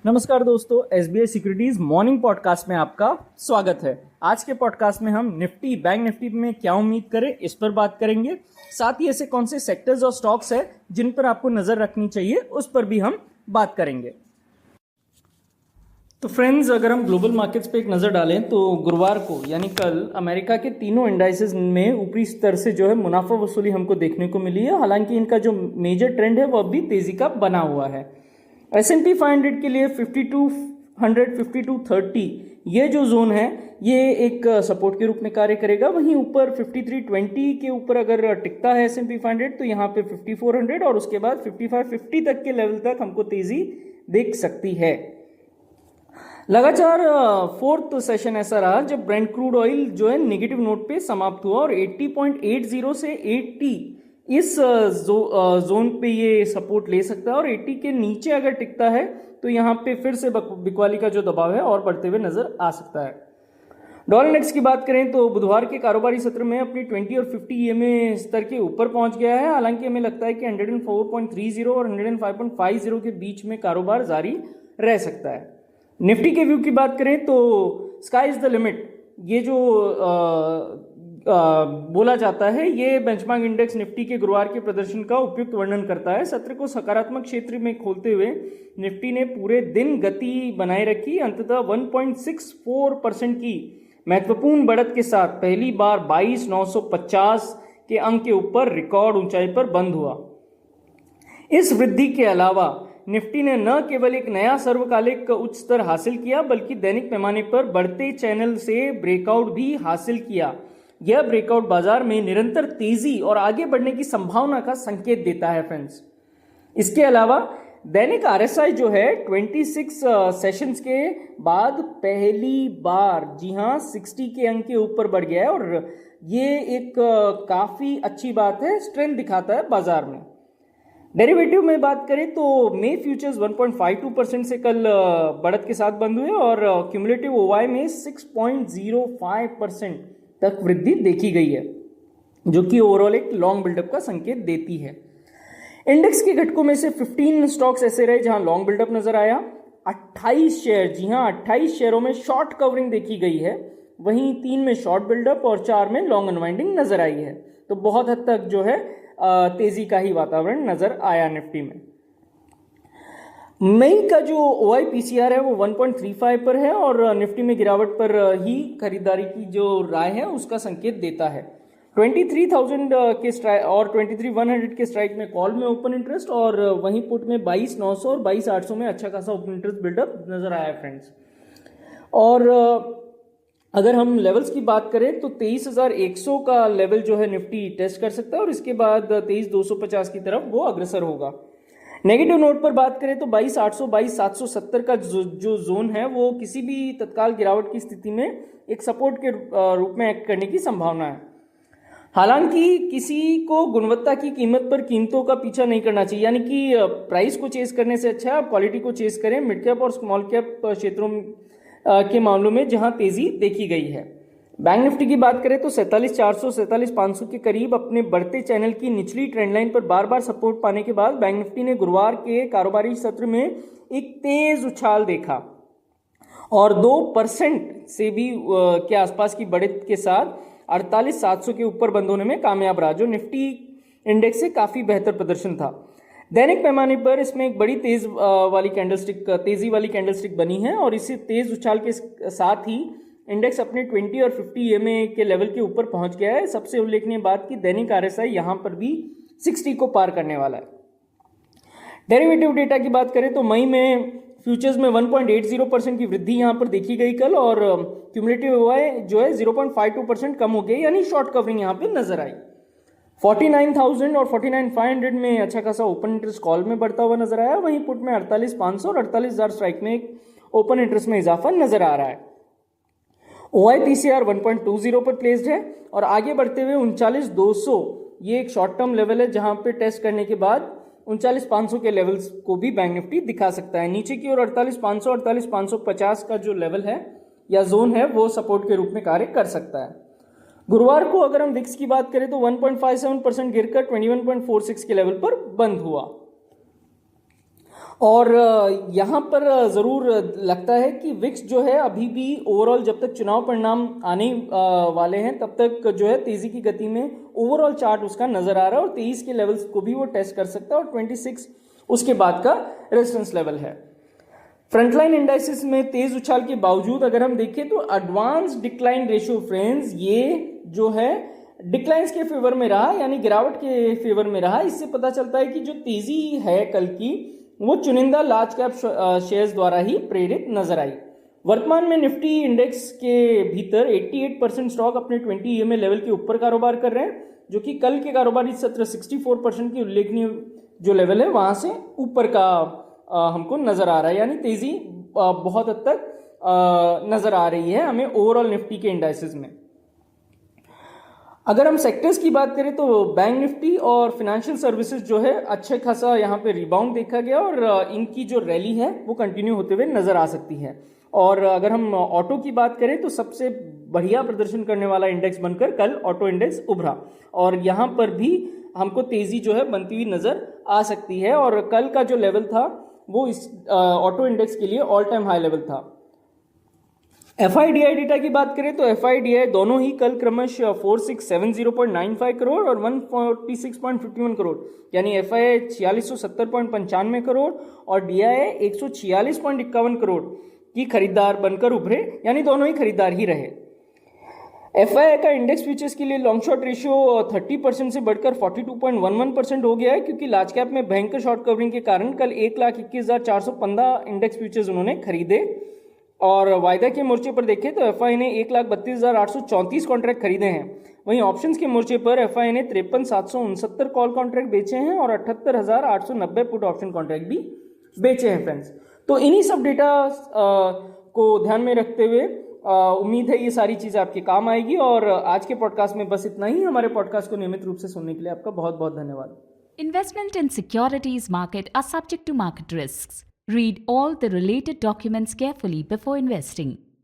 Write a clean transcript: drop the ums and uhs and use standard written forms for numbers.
नमस्कार दोस्तों, SBI securities morning podcast में आपका स्वागत है। आज के पॉडकास्ट में हम निफ्टी, बैंक निफ्टी में क्या उम्मीद करें इस पर बात करेंगे। साथ ही ऐसे कौन से सेक्टर्स और स्टॉक्स है जिन पर आपको नजर रखनी चाहिए उस पर भी हम बात करेंगे। तो फ्रेंड्स, अगर हम ग्लोबल मार्केट्स पे एक नज़र डालें तो गुरुवार को यानी कल अमेरिका के तीनों इंडाइसेस में ऊपरी स्तर से जो है मुनाफा वसूली हमको देखने को मिली है। हालांकि इनका जो मेजर ट्रेंड है वो अभी तेजी का बना हुआ है। S&P 500 के लिए 5200 5230 ये जो जोन है ये एक सपोर्ट के रूप में कार्य करेगा। वहीं ऊपर 5320 के ऊपर अगर टिकता है S&P 500 तो यहाँ पे 5400 और उसके बाद 5550 तक के लेवल तक हमको तेजी देख सकती है। लगातार फोर्थ सेशन ऐसा रहा जब ब्रेंट क्रूड ऑयल जो है नेगेटिव नोट पे समाप्त हुआ और 80.80 से 80 इस जोन पे ये सपोर्ट ले सकता है और 80 के नीचे अगर टिकता है तो यहाँ पे फिर से बिकवाली का जो दबाव है और बढ़ते हुए नजर आ सकता है। डॉलर इंडेक्स की बात करें तो बुधवार के कारोबारी सत्र में अपनी 20 और 50 ईएमए स्तर के ऊपर पहुंच गया है। हालांकि हमें लगता है कि 104.30 और 105.50 के बीच में कारोबार जारी रह सकता है। निफ्टी के व्यू की बात करें तो स्काई इज द लिमिट, ये जो बोला जाता है, ये बेंचमार्क इंडेक्स निफ्टी के गुरुवार के प्रदर्शन का उपयुक्त वर्णन करता है। सत्र को सकारात्मक क्षेत्र में खोलते हुए निफ्टी ने पूरे दिन गति बनाए रखी। अंततः 1.64% की महत्वपूर्ण बढ़त के साथ पहली बार 22,950 के अंक के ऊपर रिकॉर्ड ऊंचाई पर बंद हुआ। इस वृद्धि के अलावा निफ्टी ने न केवल एक नया सर्वकालिक उच्च स्तर हासिल किया बल्कि दैनिक पैमाने पर बढ़ते चैनल से ब्रेकआउट भी हासिल किया। यह ब्रेकआउट बाजार में निरंतर तेजी और आगे बढ़ने की संभावना का संकेत देता है फ्रेंड्स। इसके अलावा दैनिक आरएसआई जो है 26 सेशंस के बाद पहली बार 60 के अंक के ऊपर बढ़ गया है और ये एक काफी अच्छी बात है, स्ट्रेंथ दिखाता है बाजार में। डेरिवेटिव में बात करें तो मे फ्यूचर्स 1.52% से कल बढ़त के साथ बंद हुए और क्यूमुलेटिव ओवाई में 6.05% तक वृद्धि देखी गई है, जो कि ओवरऑल एक लॉन्ग बिल्डअप का संकेत देती है। इंडेक्स के घटकों में से 15 स्टॉक्स ऐसे रहे जहां लॉन्ग बिल्डअप नजर आया। 28 शेयर, 28 शेयरों में शॉर्ट कवरिंग देखी गई है। वहीं 3 में शॉर्ट बिल्डअप और 4 में लॉन्ग अनवाइंडिंग नजर आई है। तो बहुत हद तक जो है तेजी का ही वातावरण नजर आया निफ्टी में। मई का जो OI/PCR है वो 1.35 पर है और निफ्टी में गिरावट पर ही खरीदारी की जो राय है उसका संकेत देता है। 23,000 के स्ट्राइक और 23,100 के स्ट्राइक में कॉल में ओपन इंटरेस्ट और वहीं पुट में 22,900 और 22,800 में अच्छा खासा ओपन इंटरेस्ट बिल्डअप नजर आया फ्रेंड्स। और अगर हम लेवल्स की बात करें तो 23,100 का लेवल जो है निफ्टी टेस्ट कर सकता है और इसके बाद 23,250 की तरफ वो अग्रसर होगा। नेगेटिव नोट पर बात करें तो 22,800 22,770 का जो जोन है वो किसी भी तत्काल गिरावट की स्थिति में एक सपोर्ट के रूप में एक्ट करने की संभावना है। हालांकि किसी को गुणवत्ता की कीमत पर कीमतों का पीछा नहीं करना चाहिए, यानी कि प्राइस को चेस करने से अच्छा है आप क्वालिटी को चेस करें। मिड कैप और स्मॉल कैप क्षेत्रों के मामलों में जहां तेजी देखी गई है। बैंक निफ्टी की बात करें तो 47,400 47,500 के करीब अपने बढ़ते चैनल की निचली ट्रेंड लाइन पर बार बार सपोर्ट पाने के बाद बैंक निफ्टी ने गुरुवार के कारोबारी सत्र में एक तेज उछाल देखा और 2% से भी के आसपास की बढ़त के साथ 48,700 के ऊपर बंद होने में कामयाब रहा, जो निफ्टी इंडेक्स से काफी बेहतर प्रदर्शन था। दैनिक पैमाने पर इसमें एक बड़ी तेजी वाली कैंडलस्टिक बनी है और इसी तेज उछाल के साथ ही इंडेक्स अपने 20 और 50 ईएमए के लेवल के ऊपर पहुंच गया है। सबसे उल्लेखनीय बात कि दैनिक आरएसआई यहां पर भी 60 को पार करने वाला है। डेरिवेटिव डेटा की बात करें तो मई में फ्यूचर्स में 1.80% की वृद्धि यहां पर देखी गई कल और क्यूमुलेटिव ओआई जो है 0.52% कम हो गई, यानी शॉर्ट कवरिंग यहां पे नजर आई। 49,000 और 49,500 में अच्छा खासा ओपन इंटरेस्ट कॉल में बढ़ता हुआ नजर आया। वहीं पुट में 48,500 और 48,000 स्ट्राइक में एक ओपन इंटरेस्ट में इजाफा नजर आ रहा है। OI/PCR 1.20 पर प्लेस्ड है और आगे बढ़ते हुए 39,200 ये एक शॉर्ट टर्म लेवल है जहां पे टेस्ट करने के बाद 39,500 के लेवल्स को भी बैंक निफ्टी दिखा सकता है। नीचे की ओर 48,500 48,550 का जो लेवल है या जोन है वो सपोर्ट के रूप में कार्य कर सकता है। गुरुवार को अगर हम विक्स की बात करें तो 1.57% गिरकर 21.46 के लेवल पर बंद हुआ। और यहाँ पर ज़रूर लगता है कि विक्स जो है अभी भी ओवरऑल जब तक चुनाव परिणाम आने वाले हैं तब तक जो है तेज़ी की गति में ओवरऑल चार्ट उसका नज़र आ रहा है और 23 के लेवल्स को भी वो टेस्ट कर सकता है और 26 उसके बाद का रेजिस्टेंस लेवल है। फ्रंटलाइन इंडाइसिस में तेज उछाल के बावजूद अगर हम देखें तो एडवांस डिक्लाइन रेशियो फ्रेंड्स ये जो है डिक्लाइंस के फेवर में रहा, यानी गिरावट के फेवर में रहा। इससे पता चलता है कि जो तेजी है कल की वो चुनिंदा लार्ज कैप शेयर्स द्वारा ही प्रेरित नजर आई। वर्तमान में निफ्टी इंडेक्स के भीतर 88% स्टॉक अपने 20 EMA लेवल के ऊपर कारोबार कर रहे हैं, जो कि कल के कारोबारी सत्र 64% की उल्लेखनीय जो लेवल है वहां से ऊपर का हमको नजर आ रहा है, यानी तेजी बहुत हद तक नजर आ रही है हमें ओवरऑल निफ्टी के इंडाइसेस में। अगर हम सेक्टर्स की बात करें तो बैंक निफ्टी और फाइनेंशियल सर्विसेज जो है अच्छे खासा यहाँ पे रिबाउंड देखा गया और इनकी जो रैली है वो कंटिन्यू होते हुए नजर आ सकती है। और अगर हम ऑटो की बात करें तो सबसे बढ़िया प्रदर्शन करने वाला इंडेक्स बनकर कल ऑटो इंडेक्स उभरा और यहाँ पर भी हमको तेजी जो है बनती हुई नजर आ सकती है और कल का जो लेवल था वो इस ऑटो इंडेक्स के लिए ऑल टाइम हाई लेवल था। FIDI डेटा की बात करें तो FIDI दोनों ही कल क्रमशः 4670.95 करोड़ और 146.51 करोड़, यानी FII 4670.95 करोड़ और DII 146.51 करोड़ की खरीदार बनकर उभरे, यानी दोनों ही खरीदार ही रहे। FII का इंडेक्स फ्यूचर्स के लिए लॉन्ग शॉर्ट रेशियो 30% से बढ़कर 42.11% हो गया है, क्योंकि लार्ज कैप में भयंकर शॉर्ट कवरिंग के कारण कल 1,21,415 इंडेक्स फ्यूचर्स उन्होंने खरीदे। और वायदा के मोर्चे पर देखें तो FII ने 1,32,834 कॉन्ट्रैक्ट खरीदे हैं। वहीं ऑप्शंस के मोर्चे पर FII ने 53,769 कॉल कॉन्ट्रैक्ट बेचे हैं और 78,890 पुट ऑप्शन कॉन्ट्रैक्ट भी बेचे हैं फ्रेंड्स। तो इन्हीं सब डेटा को ध्यान में रखते हुए उम्मीद है ये सारी चीज़ें आपके काम आएगी। और आज के पॉडकास्ट में बस इतना ही। हमारे पॉडकास्ट को नियमित रूप से सुनने के लिए आपका बहुत बहुत धन्यवाद। Investment in securities market are subject to market risks. Read all the related documents carefully before investing.